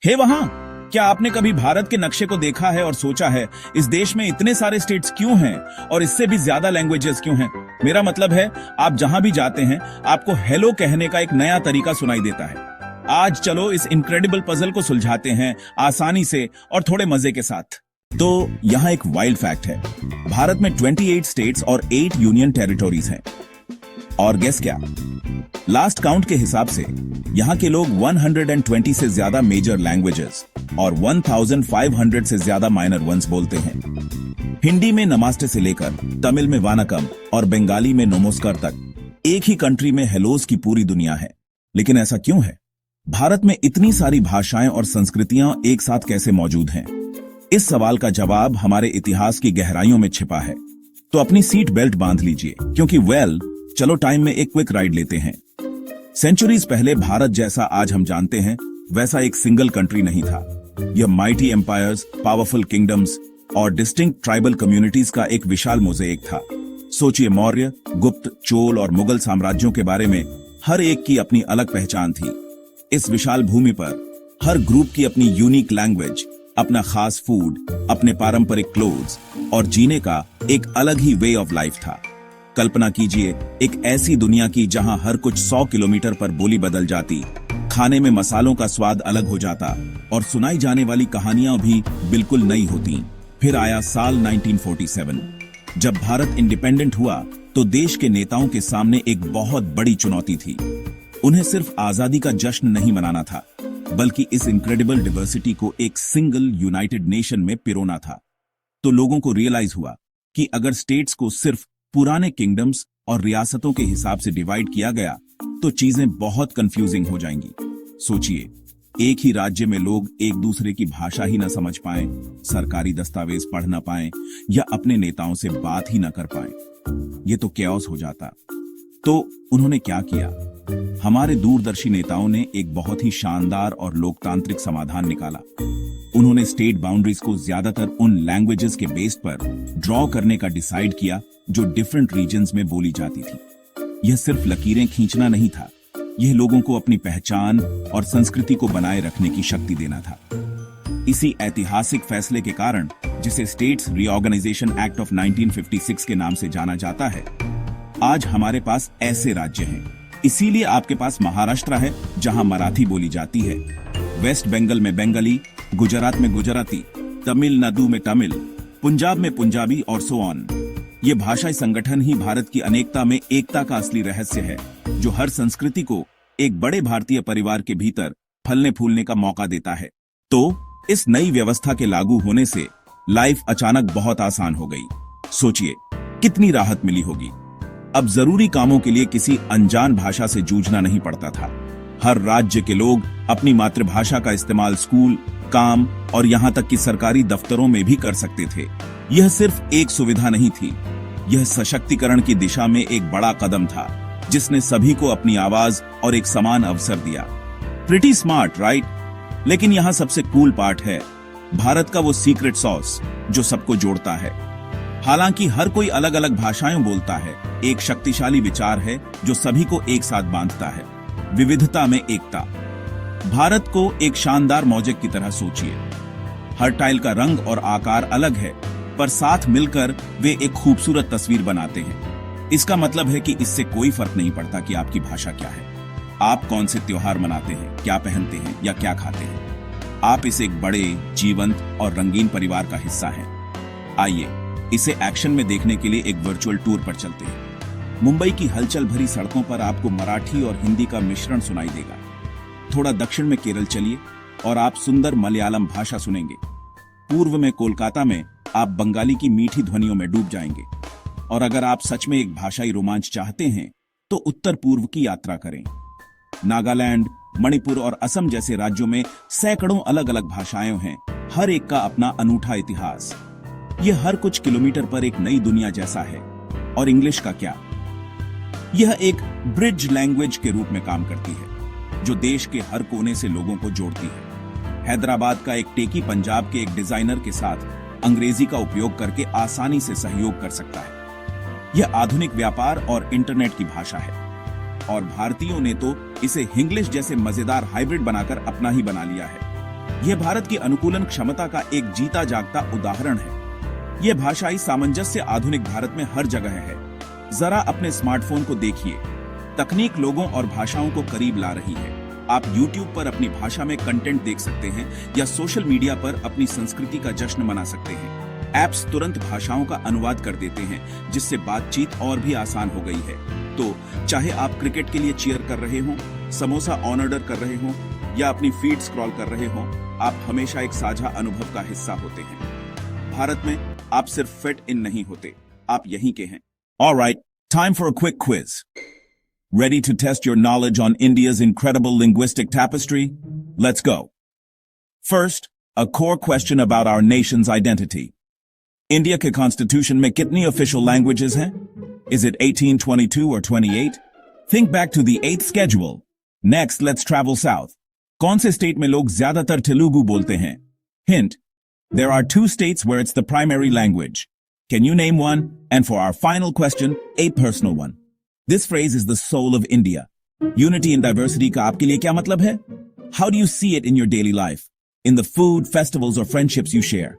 हे वहां, क्या आपने कभी भारत के नक्शे को देखा है और सोचा है इस देश में इतने सारे स्टेट्स क्यों हैं और इससे भी ज्यादा लैंग्वेजेस क्यों हैं? मेरा मतलब है, आप जहां भी जाते हैं आपको हेलो कहने का एक नया तरीका सुनाई देता है। आज चलो इस इनक्रेडिबल पजल को सुलझाते हैं आसानी से और थोड़े मजे के साथ। तो यहाँ एक वाइल्ड फैक्ट है, भारत में 28 स्टेट्स और 8 यूनियन टेरिटोरीज हैं। और गेस क्या? लास्ट काउंट के हिसाब से यहाँ के लोग 120 से ज्यादा मेजर लैंग्वेजेस और 1500 से ज्यादा माइनर वंस बोलते हैं। हिंदी में नमास्ते से लेकर तमिल में वानकम और बंगाली में नमस्कार तक एक ही कंट्री में हेलोस की पूरी दुनिया है। लेकिन ऐसा क्यों है? भारत में इतनी सारी भाषाएं और संस्कृतियां एक साथ कैसे मौजूद हैं? इस सवाल का जवाब हमारे इतिहास की गहराइयों में छिपा है। तो अपनी सीट बेल्ट बांध लीजिए, क्योंकि चलो टाइम में एक क्विक राइड लेते हैं। सेंचुरीज पहले भारत जैसा आज हम जानते हैं वैसा एक सिंगल कंट्री नहीं था। यह माइटी एम्पायर्स, पावरफुल किंगडम्स और डिस्टिंक्ट ट्राइबल कम्युनिटीज का एक विशाल मोज़ेक था। सोचिए, मौर्य, गुप्त, चोल और मुगल साम्राज्यों के बारे में हर एक की अपनी अलग पहचान थी। इस विशाल भूमि पर हर ग्रुप की अपनी यूनिक लैंग्वेज, अपना खास फूड, अपने पारंपरिक क्लोथ्स और जीने का एक अलग ही वे ऑफ लाइफ था। कल्पना कीजिए एक ऐसी दुनिया की जहां हर कुछ 100 किलोमीटर पर बोली बदल जाती, खाने में मसालों का स्वाद अलग हो जाता और सुनाई जाने वाली कहानियां भी बिल्कुल नई होती। फिर आया साल 1947। जब भारत इंडिपेंडेंट हुआ तो देश के नेताओं के सामने एक बहुत बड़ी चुनौती थी। उन्हें सिर्फ आजादी का जश्न नहीं मनाना था, बल्कि इस इनक्रेडिबल डिवर्सिटी को एक सिंगल यूनाइटेड नेशन में पिरोना था। तो लोगों को रियलाइज हुआ कि अगर स्टेट्स को सिर्फ पुराने किंगडम्स और रियासतों के हिसाब से डिवाइड किया गया तो चीजें बहुत कंफ्यूजिंग हो जाएंगी। सोचिए, एक ही राज्य में लोग एक दूसरे की भाषा ही न समझ पाएं, सरकारी दस्तावेज पढ़ न पाएं या अपने नेताओं से बात ही न कर पाएं। ये तो कैओस हो जाता। तो उन्होंने क्या किया? हमारे दूरदर्शी नेताओं ने एक बहुत ही शानदार और लोकतांत्रिक समाधान निकाला। उन्होंने स्टेट बाउंड्रीज को ज्यादातर उन लैंग्वेजेस के बेस पर ड्रॉ करने का डिसाइड किया जो डिफरेंट रीजन्स में बोली जाती थी। यह सिर्फ लकीरें खींचना नहीं था, यह लोगों को अपनी पहचान और संस्कृति को बनाए रखने की शक्ति देना था। इसी ऐतिहासिक फैसले के कारण, जिसे स्टेट्स रीऑर्गेनाइजेशन एक्ट ऑफ 1956 के नाम से जाना जाता है, आज हमारे पास ऐसे राज्य हैं। इसीलिए आपके पास महाराष्ट्र है जहां मराठी बोली जाती है, वेस्ट बंगाल में बंगाली, गुजरात में गुजराती, तमिलनाडु में तमिल, पंजाब में पंजाबी और सो ऑन। ये भाषाई संगठन ही भारत की अनेकता में एकता का असली रहस्य है, जो हर संस्कृति को एक बड़े भारतीय परिवार के भीतर फलने फूलने का मौका देता है। तो इस नई व्यवस्था के लागू होने से लाइफ अचानक बहुत आसान हो गई। सोचिए कितनी राहत मिली होगी। अब जरूरी कामों के लिए किसी अनजान भाषा से जूझना नहीं पड़ता था। हर राज्य के लोग अपनी मातृभाषा का इस्तेमाल स्कूल, काम और यहाँ तक कि सरकारी दफ्तरों में भी कर सकते थे। यह सिर्फ एक सुविधा नहीं थी, यह सशक्तिकरण की दिशा में एक बड़ा कदम था, जिसने सभी को अपनी आवाज और एक समान अवसर दिया। Pretty smart, right? लेकिन यहाँ सबसे कूल पार्ट है भारत का वो सीक्रेट सॉस जो सबको जोड़ता है। हालांकि हर कोई अलग अलग भाषाएं बोलता है, एक शक्तिशाली विचार है जो सभी को एक साथ बांधता है, विविधता में एकता। भारत को एक शानदार मोज़ेक की तरह सोचिए। हर टाइल का रंग और आकार अलग है, पर साथ मिलकर वे एक खूबसूरत तस्वीर बनाते हैं। इसका मतलब है कि इससे कोई फर्क नहीं पड़ता कि आपकी भाषा क्या है, आप कौन से त्योहार मनाते हैं, क्या पहनते हैं या क्या खाते हैं। आप इस एक बड़े, जीवंत और रंगीन परिवार का हिस्सा हैं। आइए इसे एक्शन में देखने के लिए एक वर्चुअल टूर पर चलते हैं। मुंबई की हलचल भरी सड़कों पर आपको मराठी और हिंदी का मिश्रण सुनाई देगा। थोड़ा दक्षिण में केरल चलिए और आप सुंदर मलयालम भाषा सुनेंगे। पूर्व में कोलकाता में आप बंगाली की मीठी ध्वनियों में डूब जाएंगे। और अगर आप सच में एक भाषाई रोमांच चाहते हैं तो उत्तर पूर्व की यात्रा करें। नागालैंड, मणिपुर और असम जैसे राज्यों में सैकड़ों अलग अलग भाषाएं हैं, हर एक का अपना अनूठा इतिहास। यह हर कुछ किलोमीटर पर एक नई दुनिया जैसा है। और इंग्लिश का क्या? यह एक ब्रिज लैंग्वेज के रूप में काम करती है, जो देश के हर कोने से लोगों को जोड़ती है। हैदराबाद का एक टेकी पंजाब के एक डिजाइनर के साथ अंग्रेजी का उपयोग करके आसानी से सहयोग कर सकता है। यह आधुनिक व्यापार और इंटरनेट की भाषा है। और भारतीयों ने तो इसे हिंग्लिश जैसे मजेदार हाइब्रिड बनाकर अपना ही बना लिया है। यह भारत की अनुकूलन क्षमता का एक जीता जागता उदाहरण है। यह भाषाई सामंजस्य आधुनिक भारत में हर जगह है। जरा अपने स्मार्टफोन को देखिए, तकनीक लोगों और भाषाओं को करीब ला रही है। आप YouTube पर अपनी भाषा में कंटेंट देख सकते हैं या सोशल मीडिया पर अपनी संस्कृति का जश्न मना सकते हैं। ऐप्स तुरंत भाषाओं का अनुवाद कर देते हैं, जिससे बातचीत और भी आसान हो गई है। तो चाहे आप क्रिकेट के लिए चीयर कर रहे हो, समोसा ऑन ऑर्डर कर रहे हो या अपनी फीड स्क्रॉल कर रहे हो, आप हमेशा एक साझा अनुभव का हिस्सा होते हैं। भारत में आप सिर्फ फिट इन नहीं होते, आप यहीं के हैं। Alright, time for a quick quiz. Ready to test your knowledge on India's incredible linguistic tapestry? Let's go. First, a core question about our nation's identity. India के constitution में कितनी official languages हैं? Is it 18, 22 or 28? Think back to the 8th schedule. Next, let's travel south. कौन से state में लोग ज्यादातर तेलुगु बोलते हैं? Hint, there are 2 states where it's the primary language. Can you name one? And for our final question, a personal one. This phrase is the soul of India. Unity in diversity का आपके लिए क्या मतलब है? How do you see it in your daily life? In the food, festivals or friendships you share?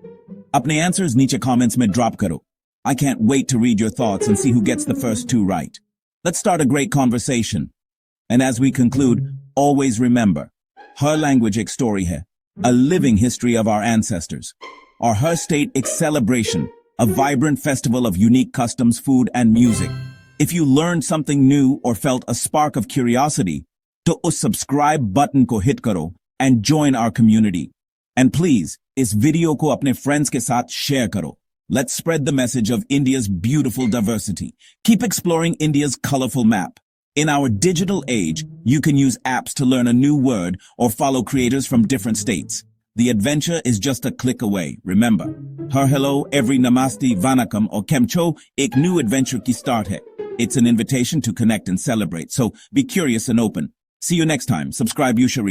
अपने answers नीचे comments में drop करो. I can't wait to read your thoughts and see who gets the first 2 right. Let's start a great conversation. And as we conclude, always remember, her language एक story है, a living history of our ancestors. Or her state एक celebration, a vibrant festival of unique customs, food and music. If you learned something new or felt a spark of curiosity, तो उस subscribe button को hit करो and join our community. And please, इस video को अपने friends के साथ share करो. Let's spread the message of India's beautiful diversity. Keep exploring India's colorful map. In our digital age, you can use apps to learn a new word or follow creators from different states. The adventure is just a click away. Remember, her hello, every namaste, vanakkam or kemcho, ek new adventure ki start hai. It's an invitation to connect and celebrate. So be curious and open. See you next time. Subscribe, Yushari.